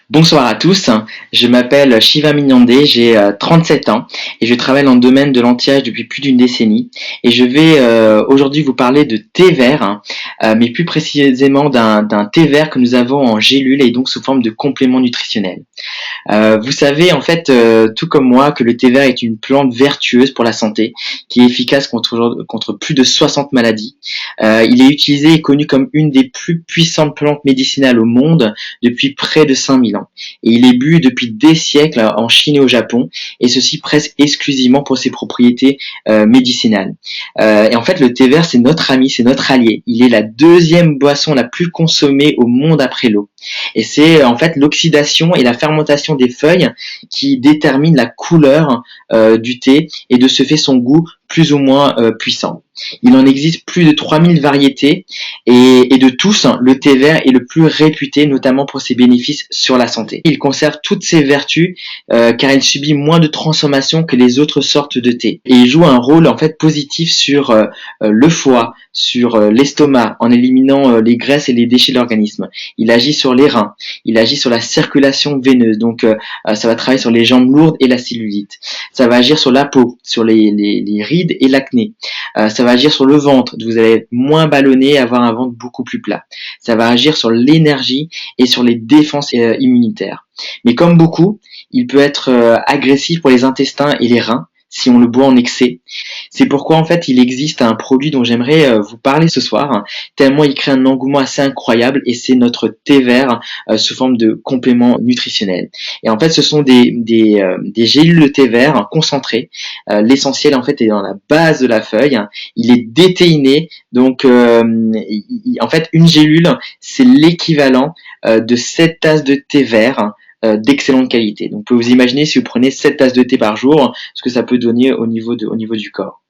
Bonsoir à tous, je m'appelle Shiva Mignande, j'ai 37 ans et je travaille dans le domaine de l'anti-âge depuis plus d'une décennie et je vais aujourd'hui vous parler de thé vert, mais plus précisément d'un thé vert que nous avons en gélule et donc sous forme de complément nutritionnel. Vous savez en fait, tout comme moi, que le thé vert est une plante vertueuse pour la santé, qui est efficace contre plus de 60 maladies. Il est utilisé et connu comme une des plus puissantes plantes médicinales au monde depuis près de 5000 ans. Et il est bu depuis des siècles en Chine et au Japon, et ceci presque exclusivement pour ses propriétés médicinales. Et en fait, le thé vert, c'est notre ami, c'est notre allié. Il est la deuxième boisson la plus consommée au monde après l'eau. Et c'est en fait l'oxydation et la fermentation des feuilles qui déterminent la couleur du thé et de ce fait son goût plus ou moins puissant. Il en existe plus de 3000 variétés et de tous, le thé vert est le plus réputé, notamment pour ses bénéfices sur la santé. Il conserve toutes ses vertus car il subit moins de transformation que les autres sortes de thé. Et il joue un rôle en fait positif sur le foie, sur l'estomac, en éliminant les graisses et les déchets de l'organisme. Il agit sur les reins, il agit sur la circulation veineuse, donc ça va travailler sur les jambes lourdes et la cellulite. Ça va agir sur la peau, sur les rides et l'acné. Ça va agir sur le ventre, vous allez être moins ballonné et avoir un ventre beaucoup plus plat. Ça va agir sur l'énergie et sur les défenses immunitaires. Mais comme beaucoup, il peut être agressif pour les intestins et les reins si on le boit en excès. C'est pourquoi en fait il existe un produit dont j'aimerais vous parler ce soir, tellement il crée un engouement assez incroyable, et c'est notre thé vert sous forme de complément nutritionnel. Et en fait ce sont des gélules de thé vert concentrées. L'essentiel en fait est dans la base de la feuille. Il est déthéiné, donc en fait une gélule c'est l'équivalent de 7 tasses de thé vert d'excellente qualité. Donc, vous pouvez vous imaginer si vous prenez 7 tasses de thé par jour, ce que ça peut donner au niveau du corps.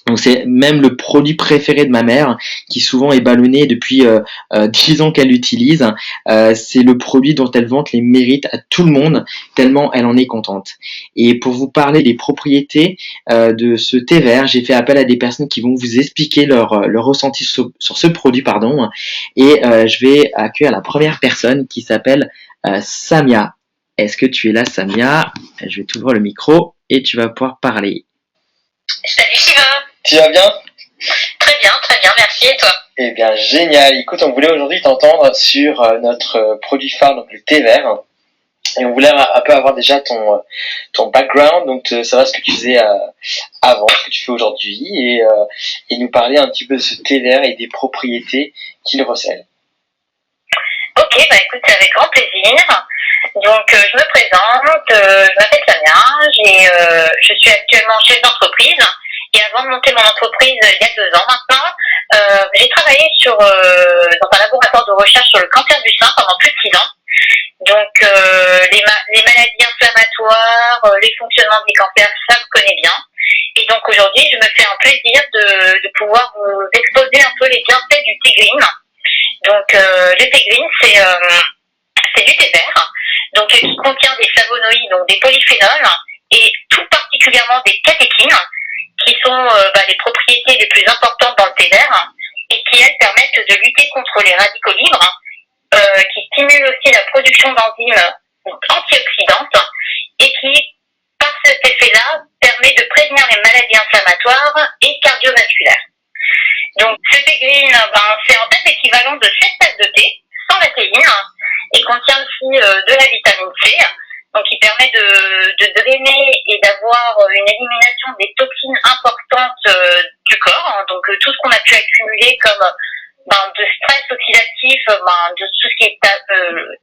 Donc c'est même le produit préféré de ma mère, qui souvent est ballonnée depuis 10 ans qu'elle l'utilise. C'est le produit dont elle vante les mérites à tout le monde, tellement elle en est contente. Et pour vous parler des propriétés de ce thé vert, j'ai fait appel à des personnes qui vont vous expliquer leur ressenti sur ce produit, pardon. Et je vais accueillir la première personne qui s'appelle Samia. Est-ce que tu es là, Samia? Je vais t'ouvrir le micro et tu vas pouvoir parler. Salut Shiva. Tu vas bien? Très bien, merci, et toi? Eh bien, génial. Écoute, on voulait aujourd'hui t'entendre sur notre produit phare, donc le thé vert. Et on voulait un peu avoir déjà ton background, donc savoir ce que tu faisais avant, ce que tu fais aujourd'hui, et nous parler un petit peu de ce thé vert et des propriétés qu'il recèle. Ok, bah écoute, c'est avec grand plaisir. Donc, je me présente, je m'appelle Samia, je suis actuellement chef d'entreprise. Et avant de monter mon entreprise il y a 2 ans maintenant, j'ai travaillé dans un laboratoire de recherche sur le cancer du sein pendant plus de 6 ans. Donc, les maladies inflammatoires, les fonctionnements des cancers, ça me connaît bien. Et donc aujourd'hui, je me fais un plaisir de pouvoir vous exposer un peu les bienfaits du thé green. Donc, le thé green, c'est du thé vert, donc qui contient des flavonoïdes, donc des polyphénols, et tout particulièrement des catéchines, qui sont les propriétés les plus importantes dans le thé vert, et qui elles permettent de lutter contre les radicaux libres, qui stimulent aussi la production d'enzymes antioxydantes, et qui, par cet effet-là, permet de prévenir les maladies inflammatoires et cardiovasculaires. Donc ce thé green, c'est en fait l'équivalent de 7 tasses de thé, sans la théine, et contient aussi de la vitamine C, donc qui permet de drainer et d'avoir une élimination des toxines importantes du corps, donc tout ce qu'on a pu accumuler comme de stress oxydatif, de tout ce qui est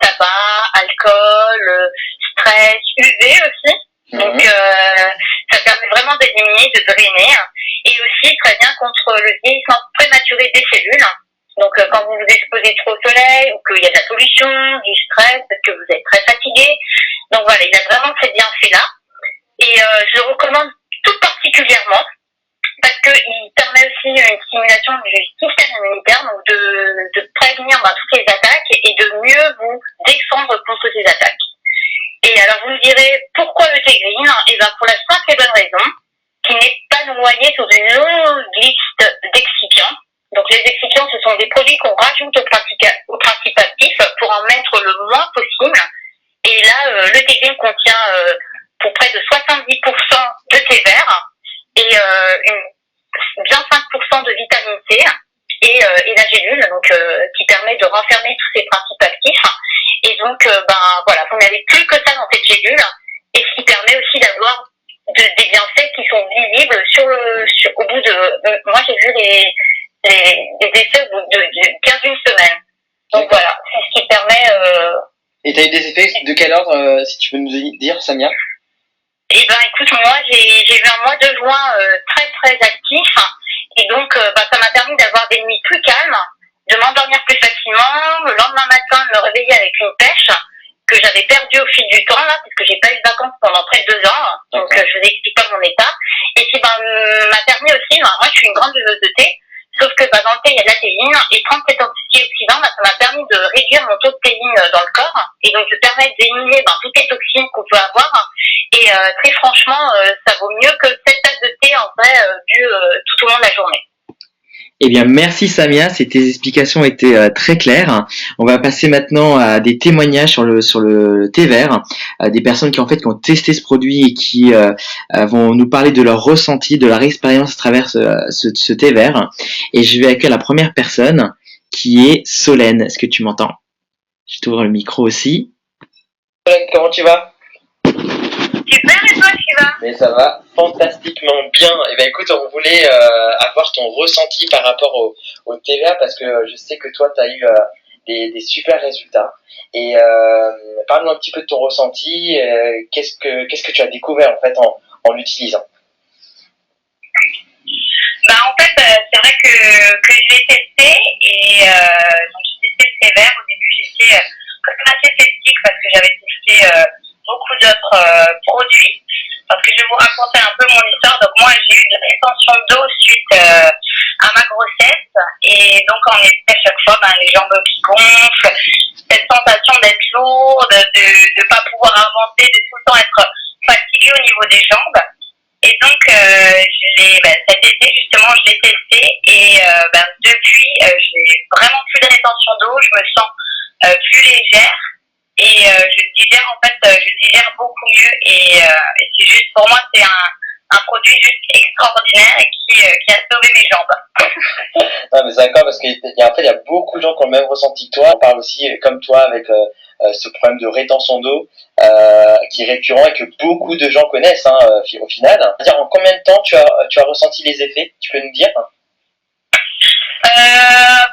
tabac, alcool, stress, UV aussi. Donc ça permet vraiment d'éliminer, de drainer, et aussi très bien contre le vieillissement prématuré des cellules. Donc quand vous vous exposez trop au soleil, ou qu'il y a de la pollution, du stress, parce que vous êtes très fatigué. Donc voilà, il a vraiment ces bienfaits-là. Et je le recommande tout particulièrement parce qu'il permet aussi une stimulation du système immunitaire, donc de prévenir toutes les attaques et de mieux vous défendre contre ces attaques. Et alors vous me direz, pourquoi le thé green? Et bien pour la simple et bonne raison qu'il n'est pas noyé sous une longue liste d'excipients. Donc les excipients, ce sont des produits qu'on rajoute au principe actif pour en mettre le moins possible protéine contient pour près de 70% de thé vert et bien 5% de vitamine C et la gélule, donc qui permet de renfermer tous ces principes actifs. Et donc, voilà, vous n'avez plus que ça dans cette gélule, et ce qui permet aussi d'avoir des bienfaits qui sont visibles au bout de. Moi, j'ai vu les effets au bout de bien d'une semaine. Donc voilà, c'est ce qui permet. Et t'as eu des effets de quel ordre, si tu peux nous dire, Samia? Eh ben, écoute, moi, j'ai eu un mois de juin très très actif, et donc ça m'a permis d'avoir des nuits plus calmes, de m'endormir plus facilement, le lendemain matin de me réveiller avec une pêche que j'avais perdue au fil du temps là, parce que j'ai pas eu de vacances pendant près de 2 ans, donc je vous explique pas mon état. Et puis m'a permis aussi, moi je suis une grande buveuse de thé, sauf que dans le thé il y a de la théine et 37 antioxydants, ça m'a permis de réduire mon taux de théine dans le corps et donc de permettre d'éliminer toutes les toxines qu'on peut avoir. Et très franchement, ça vaut mieux que 7 tasses de thé en vrai bu tout au long de la journée. Eh bien, merci Samia, tes explications étaient très claires. On va passer maintenant à des témoignages sur le thé vert, des personnes qui ont testé ce produit et qui vont nous parler de leur ressenti, de leur expérience à travers ce thé vert. Et je vais accueillir la première personne qui est Solène. Est-ce que tu m'entends? Je t'ouvre le micro aussi. Solène, comment tu vas? Super, et toi, tu vas? Mais ça va fantastiquement bien. Et ben écoute, on voulait avoir ton ressenti par rapport au TVA parce que je sais que toi, tu as eu des super résultats. Et parle-nous un petit peu de ton ressenti. Qu'est-ce que tu as découvert en fait en l'utilisant? En fait, c'est vrai que je l'ai testé et donc j'ai testé le thé vert. Au début, j'étais assez sceptique parce que j'avais testé beaucoup d'autres produits. Parce que je vais vous raconter un peu mon histoire. Donc moi, j'ai eu de la rétention d'eau suite à ma grossesse. Et donc, en effet, à chaque fois, les jambes qui gonflent, cette sensation d'être lourde, de ne pas pouvoir avancer, de tout le temps être fatiguée au niveau des jambes. Et donc, cet été, justement, je l'ai testé. Et depuis, j'ai vraiment plus de rétention d'eau. Je me sens plus légère. Et je digère beaucoup mieux et c'est juste pour moi c'est un produit juste extraordinaire et qui a sauvé mes jambes. Non mais c'est d'accord parce qu'il y a beaucoup de gens qui ont le même ressenti que toi. On parle aussi comme toi avec ce problème de rétention d'eau qui est récurrent et que beaucoup de gens connaissent au final. C'est-à-dire en combien de temps tu as ressenti les effets? Tu peux nous dire?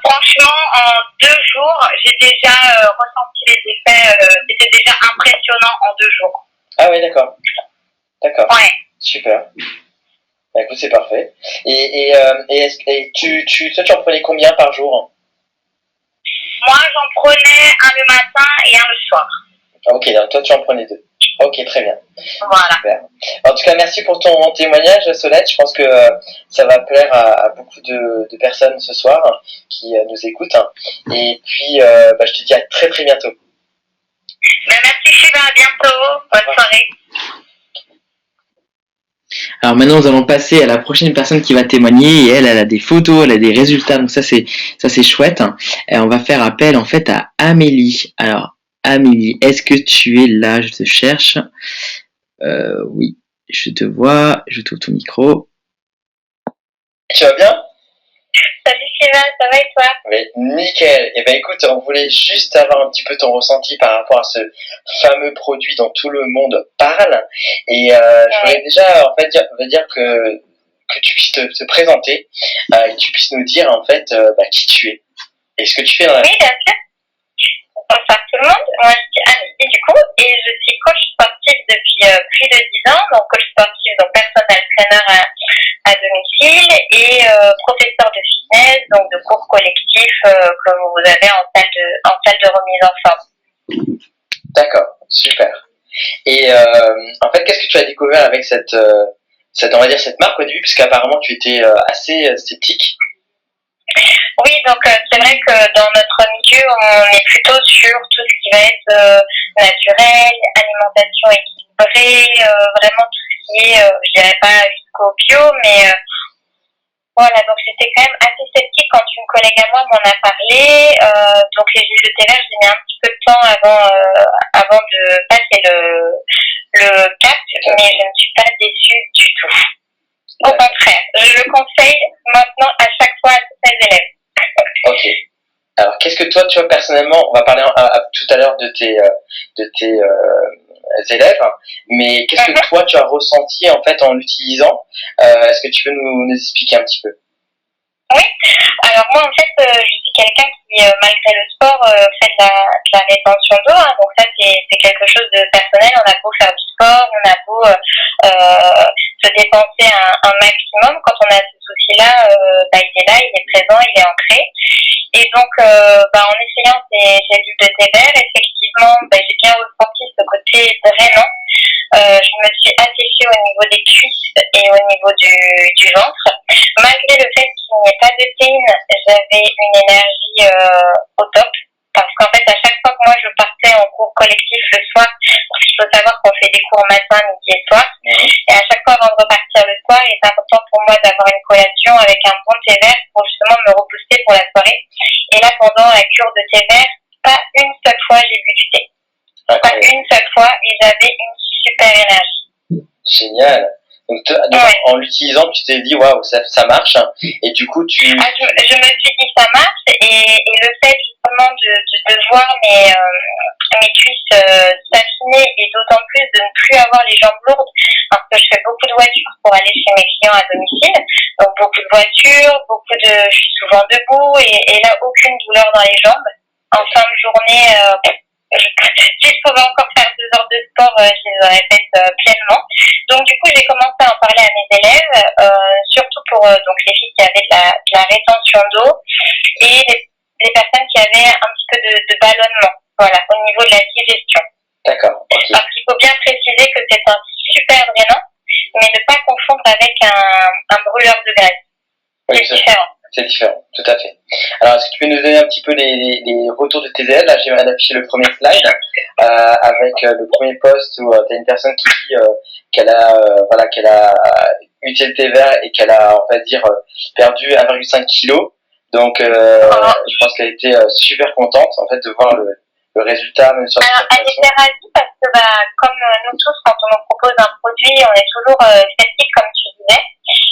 Franchement, en 2 jours, j'ai déjà ressenti les effets. C'était déjà impressionnant en 2 jours. Ah oui, d'accord. Ouais. Super. Bah, écoute, c'est parfait. Et toi, tu en prenais combien par jour? Moi, j'en prenais un le matin et un le soir. Ah, ok, donc toi, tu en prenais 2. Ok, très bien. Voilà. Super. En tout cas, merci pour ton témoignage, Solène. Je pense que ça va plaire à beaucoup de personnes ce soir qui nous écoutent. Et puis, je te dis à très très bientôt. Merci Shiva, à bientôt. Bonne soirée. Alors maintenant, nous allons passer à la prochaine personne qui va témoigner et elle a des photos, elle a des résultats, donc ça c'est chouette. Et on va faire appel en fait à Amélie. Alors Amélie, est-ce que tu es là? Je te cherche. Oui, je te vois, je t'ouvre ton micro. Tu vas bien? Salut Shiva, ça va et toi? Mais nickel. Et écoute, on voulait juste avoir un petit peu ton ressenti par rapport à ce fameux produit dont tout le monde parle. Et je voulais déjà en fait dire que tu puisses te présenter et que tu puisses nous dire en fait qui tu es et ce que tu fais dans la vie. Oui, bien sûr. Bonsoir tout le monde. Moi, je suis Amélie du coup et je suis coach sportif depuis plus de 10 ans. Donc coach sportif, donc personnel trainer à domicile et professeur de fitness, donc de cours collectifs que vous avez en salle de remise en forme. D'accord, super. Et en fait, qu'est-ce que tu as découvert avec cette on va dire cette marque au début, puisqu'apparemment tu étais assez sceptique? Oui, donc c'est vrai que dans notre milieu, on est plutôt sur tout ce qui va être naturel, alimentation équilibrée, vraiment tout ce qui est, je dirais pas jusqu'au bio, mais voilà, donc j'étais quand même assez sceptique quand une collègue à moi m'en a parlé. Donc les huiles de thé vert, j'ai mis un petit peu de temps avant avant de passer le cap, mais je ne suis pas déçue du tout. Au contraire, je le conseille maintenant à chaque fois à tous mes élèves. Ok. Alors, qu'est-ce que toi, tu vois, personnellement, on va parler tout à l'heure de tes élèves, mais qu'est-ce que toi, tu as ressenti, en fait, en l'utilisant? Est-ce que tu peux nous expliquer un petit peu? Oui, alors moi en fait je suis quelqu'un qui malgré le sport fait de la rétention d'eau, hein, donc ça c'est quelque chose de personnel, on a beau faire du sport, on a beau se dépenser un maximum, quand on a ce souci-là, il est là, il est présent, il est ancré. Et donc en essayant ces gélules de thé vert, effectivement j'ai bien ressenti ce côté drainant. Je me suis asséchée au niveau des cuisses et au niveau du ventre. Malgré le fait qu'il n'y ait pas de théine, j'avais une énergie au top. Parce qu'en fait, à chaque fois que moi je partais en cours collectif le soir, parce qu'il faut savoir qu'on fait des cours matin, midi et soir, et à chaque fois avant de repartir le soir, il est important pour moi d'avoir une collation avec un bon thé vert pour justement me rebooster pour la soirée. Et là, pendant la cure de thé vert, pas une seule fois j'ai bu du thé. Pas une seule fois, et j'avais une super énergie. Génial. Donc, en l'utilisant, tu t'es dit waouh, ça marche. Et du coup, je me suis dit ça marche, et le fait justement de voir mes cuisses s'affiner, et d'autant plus de ne plus avoir les jambes lourdes, parce que je fais beaucoup de voitures pour aller chez mes clients à domicile. Donc beaucoup de voitures, je suis souvent debout, et là aucune douleur dans les jambes. En fin de journée, si je pouvais encore faire 2 heures de sport, je les aurais faites pleinement. Donc du coup, j'ai commencé à en parler à mes élèves, surtout pour donc les filles qui avaient de la rétention d'eau, et les personnes qui avaient un petit peu de ballonnement, voilà, au niveau de la digestion. D'accord. Okay. Parce qu'il faut bien préciser que c'est un super drainant, mais ne pas confondre avec un brûleur de graisse. Oui, c'est différent. C'est différent, tout à fait. Alors, est-ce que tu peux nous donner un petit peu les retours de tes élèves? Là, j'ai affiché le premier slide avec le premier post où tu as une personne qui dit qu'elle a utilisé le thé vert et qu'elle a, on va dire, perdu 1,5 kg. Donc, je pense qu'elle était super contente en fait de voir le résultat. Même sur alors, elle était ravie parce que comme nous tous, quand on nous propose un produit, on est toujours sceptique, comme tu disais.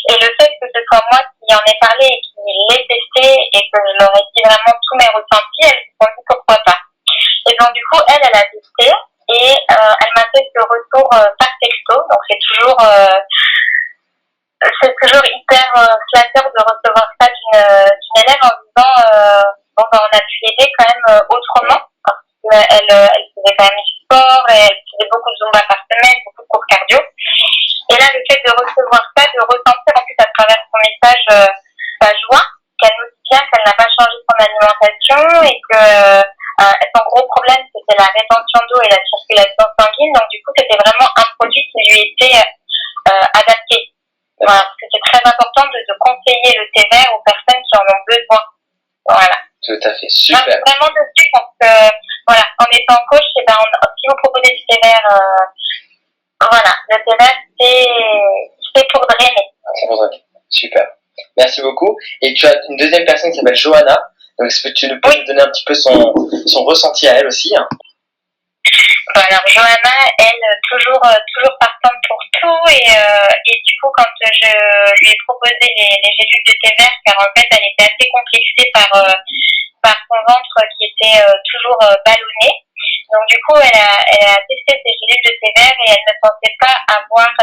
Et le fait que ce soit moi qui en ai parlé et qui l'ai testé et que je leur ai dit vraiment tous mes ressentis, elles se sont dit pourquoi pas. Et donc du coup, elle a testé et elle m'a fait ce retour par texto. Donc c'est toujours hyper flatteur de recevoir ça d'une élève en disant on a pu l'aider quand même autrement. Elle faisait quand même du sport, et elle faisait beaucoup de Zumba par semaine, beaucoup de cours cardio. Et là, le fait de recevoir ça, de ressentir en plus à travers son message sa joie, qu'elle nous dit bien qu'elle n'a pas changé son alimentation et que son gros problème c'était la rétention d'eau et la circulation sanguine. Donc du coup, c'était vraiment un produit qui lui était adapté. Voilà, parce que c'est très important de conseiller le thé vert aux personnes qui en ont besoin. Voilà. Tout à fait, super. Donc, vraiment dessus, parce que voilà, en étant coach, si vous proposez du thé vert, voilà, le thé vert c'est pour drainer. C'est pour drainer. Super. Merci beaucoup. Et tu as une deuxième personne qui s'appelle Johanna. Donc est-ce que tu peux nous donner un petit peu son ressenti à elle aussi, hein? Alors Johanna, elle, toujours partante pour tout, et du coup quand je lui ai proposé les gélules de thé vert, car en fait elle était assez complexée par son ventre qui était toujours ballonné. Donc du coup elle a testé ces gélules de thé vert et elle ne pensait pas avoir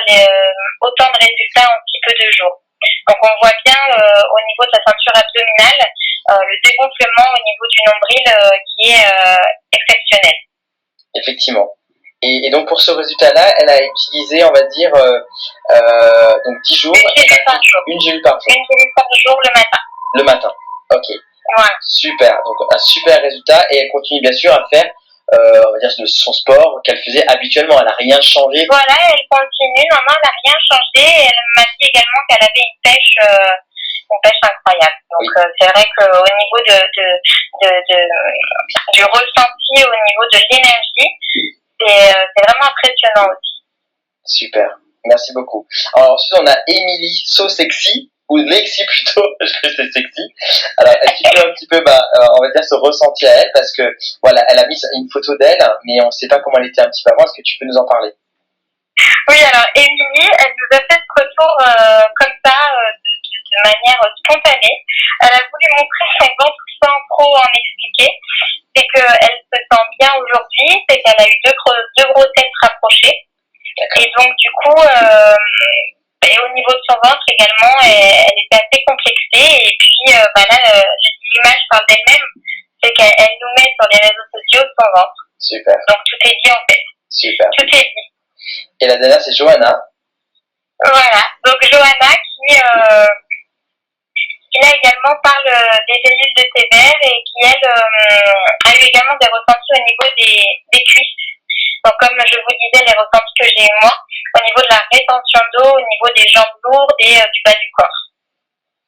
autant de résultats en si peu de jours. Donc on voit bien au niveau de sa ceinture abdominale le dégonflement au niveau du nombril qui est exceptionnel. Effectivement. Et donc pour ce résultat-là, elle a utilisé, on va dire, donc 10 jours. Une gélule par jour. Une gélule par jour. Une gélule par jour le matin. Le matin. Ok. Voilà. Super. Donc un super résultat, et elle continue bien sûr à faire, on va dire, son sport qu'elle faisait habituellement. Elle n'a rien changé. Voilà, elle continue. Non, elle n'a rien changé. Elle m'a dit également qu'elle avait une pêche incroyable. Donc c'est vrai qu'au niveau du ressenti, au niveau de l'énergie, c'est vraiment impressionnant aussi. Super, merci beaucoup. Alors ensuite on a Émilie So Sexy. ou Lexi plutôt, je trouve que c'est sexy. Alors, explique-nous un petit peu, on va dire, ce ressenti à elle, parce que, voilà, elle a mis une photo d'elle, mais on ne sait pas comment elle était un petit peu avant. Est-ce que tu peux nous en parler? Oui, alors Émilie, elle nous a fait ce retour comme ça, de manière spontanée. Elle a voulu montrer son ventre sans trop en expliquer. C'est qu'elle se sent bien aujourd'hui, c'est qu'elle a eu deux grossesses rapprochées. Et donc du coup, et au niveau de son ventre également, elle était assez complexée. Et puis là, l'image parle d'elle-même, c'est qu'elle nous met sur les réseaux sociaux son ventre. Super. Donc tout est dit en fait. Super. Tout est dit. Et la dernière, c'est Johanna. Voilà, donc Johanna qui là également parle des cellules de sévère et qui elle a eu également des ressentis au niveau des cuisses. Donc comme je vous disais, les ressentis que j'ai eu moi, au niveau de la rétention d'eau, au niveau des jambes lourdes et du bas du corps.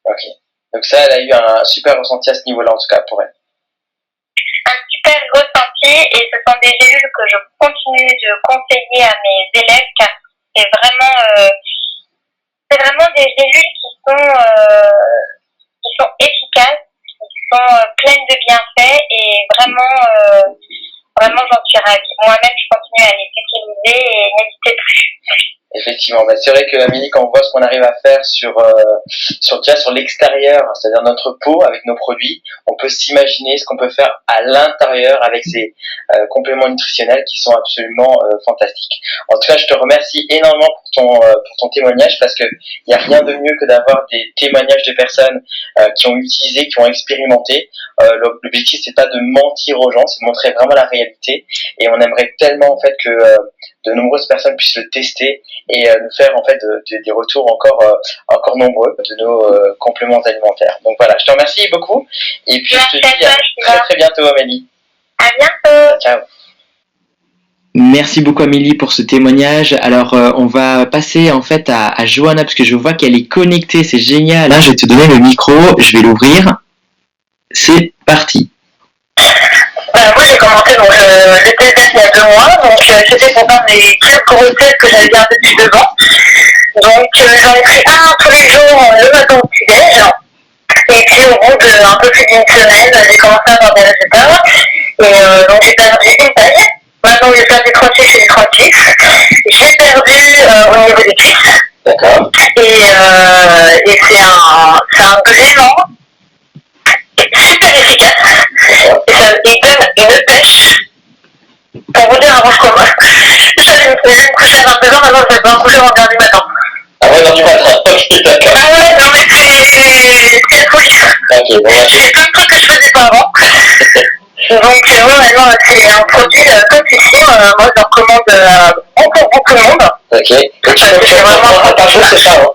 Ok, donc ça, elle a eu un super ressenti à ce niveau-là en tout cas pour elle. Un super ressenti, et ce sont des gélules que je continue de conseiller à mes élèves car c'est vraiment des gélules qui sont efficaces, qui sont pleines de bienfaits et vraiment j'en suis ravie. Moi-même je continue à les utiliser et n'hésitez plus. Effectivement, c'est vrai que Amélie, quand on voit ce qu'on arrive à faire déjà sur l'extérieur, c'est-à-dire notre peau avec nos produits, on peut s'imaginer ce qu'on peut faire à l'intérieur avec ces compléments nutritionnels qui sont absolument fantastiques. En tout cas, je te remercie énormément pour ton témoignage, parce que il n'y a rien de mieux que d'avoir des témoignages de personnes qui ont utilisé, qui ont expérimenté. L'objectif, c'est pas de mentir aux gens, c'est de montrer vraiment la réalité, et on aimerait tellement en fait que de nombreuses personnes puissent le tester et nous faire en fait des retours encore nombreux de nos compléments alimentaires. Donc voilà, je te remercie beaucoup et puis je te dis à très bientôt, Amélie. À bientôt. Ciao. Merci beaucoup Amélie pour ce témoignage. Alors on va passer en fait à Johanna, parce que je vois qu'elle est connectée, c'est génial. Là, je vais te donner le micro, je vais l'ouvrir. C'est parti. Moi j'ai commencé le TDS il y a 2 mois, donc c'était pendant les 4 grossesses que j'avais gardées depuis 2 ans. Donc j'en ai pris un tous les jours le matin au petit-déj. Et puis au bout d'un peu plus d'une semaine, j'ai commencé à avoir des résultats. Et donc j'ai perdu une taille. Maintenant j'ai perdu 36 et 36. J'ai perdu au niveau des cuisses. D'accord. Et c'est un gréement super efficace. Et ça il donne une pêche. Pour vous dire un rouge commun. Je me coucher à 22h, maintenant je vais pas me coucher avant 1h du matin. Ah ouais, non, du matin, ok, d'accord. Ah ouais, non mais c'est la folie. Ok, bon, Je fais plein de trucs que je faisais pas avant. Donc ouais, non, c'est un produit topissime. Moi je le recommande beaucoup de monde. ok. Et tu fais vraiment par jour, c'est ça, hein?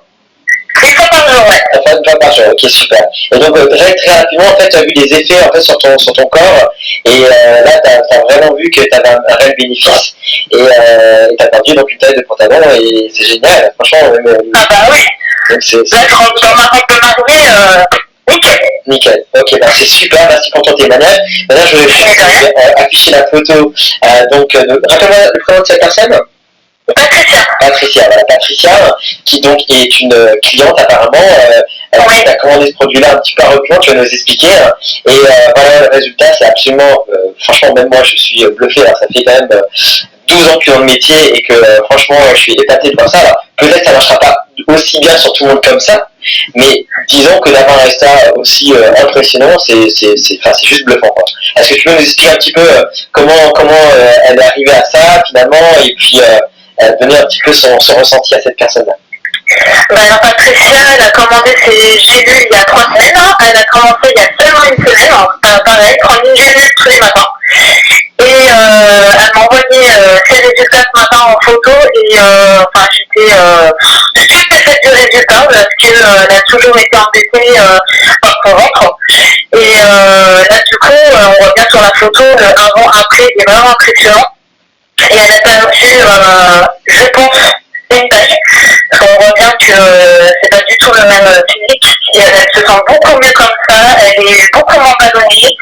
C'est ça par jour, ouais. Ça fait une fois par jour, ok, super. Et donc très rapidement, en fait, tu as vu des effets en fait sur ton corps, et là, tu as vraiment vu que tu avais un réel bénéfice, et tu as perdu donc une taille de pantalon, et c'est génial, franchement. Ah bah oui. Donc, là, je rentre dans ma robe de mariée, nickel. Nickel, ok, c'est super, merci pour ton témoignage. Maintenant, je vais juste afficher la photo. Rappelle-moi le prénom de cette personne. Patricia, qui donc est une cliente apparemment, qui a commandé ce produit-là un petit peu à reculons, tu vas nous expliquer. Et voilà, le résultat, c'est absolument, franchement, même moi, je suis bluffé. Alors, ça fait quand même 12 ans que je suis dans le métier et que franchement, je suis épaté de voir ça. Alors, peut-être que ça ne marchera pas aussi bien sur tout le monde comme ça, mais disons que d'avoir un résultat aussi impressionnant, c'est juste bluffant, quoi. Est-ce que tu peux nous expliquer un petit peu comment elle est arrivée à ça finalement, et puis donner un petit peu son ressenti à cette personne-là? Alors Patricia, elle a commandé ses gélules il y a 3 semaines. Elle a commencé il y a seulement une semaine. Pareil, prendre une gélule tous les matins. Et elle m'a envoyé ses résultats ce matin en photo. Et j'étais stupéfaite du résultat, parce qu'elle a toujours été embêtée par son ventre. Et là du coup, on voit bien sur la photo, le avant-après est vraiment impressionnant. Et elle a perdu, je pense, une taille. On voit bien que c'est pas du tout le même physique. Elle se sent beaucoup mieux comme ça. Elle est beaucoup moins ballonnée.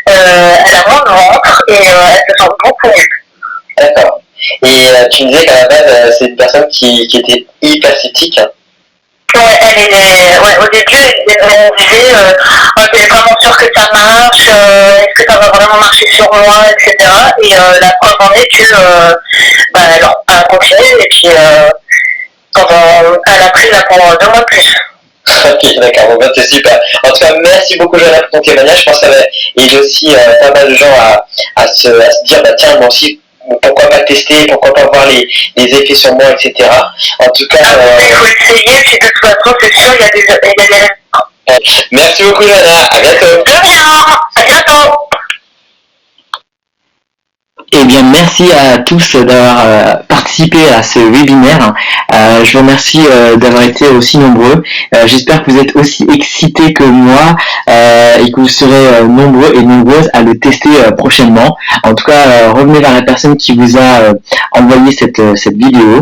Elle a moins de ventre et elle se sent beaucoup mieux. D'accord. Et tu me disais qu'à la base, c'est une personne qui était hyper sceptique. Ouais, au début, elle me disait, t'es vraiment sûr que ça marche, est-ce que ça va vraiment marcher sur moi, etc. Et la preuve en est que, non, elle a continué, et puis, elle a pris là pour 2 mois de plus. Ok, d'accord, bon, c'est super. En tout cas, merci beaucoup, Johanna, pour ton témoignage. Je pense que ça va aider aussi pas mal de gens à se dire, tiens, moi aussi, pourquoi pas tester, pourquoi pas voir les effets sur moi, etc. En tout cas... il faut essayer, puis de toute façon, c'est sûr, il y a des résultats. Merci beaucoup, Johanna. À bientôt. De rien, à bientôt. Eh bien, merci à tous d'avoir participé à ce webinaire. Je vous remercie d'avoir été aussi nombreux. J'espère que vous êtes aussi excités que moi et que vous serez nombreux et nombreuses à le tester prochainement. En tout cas, revenez vers la personne qui vous a envoyé cette vidéo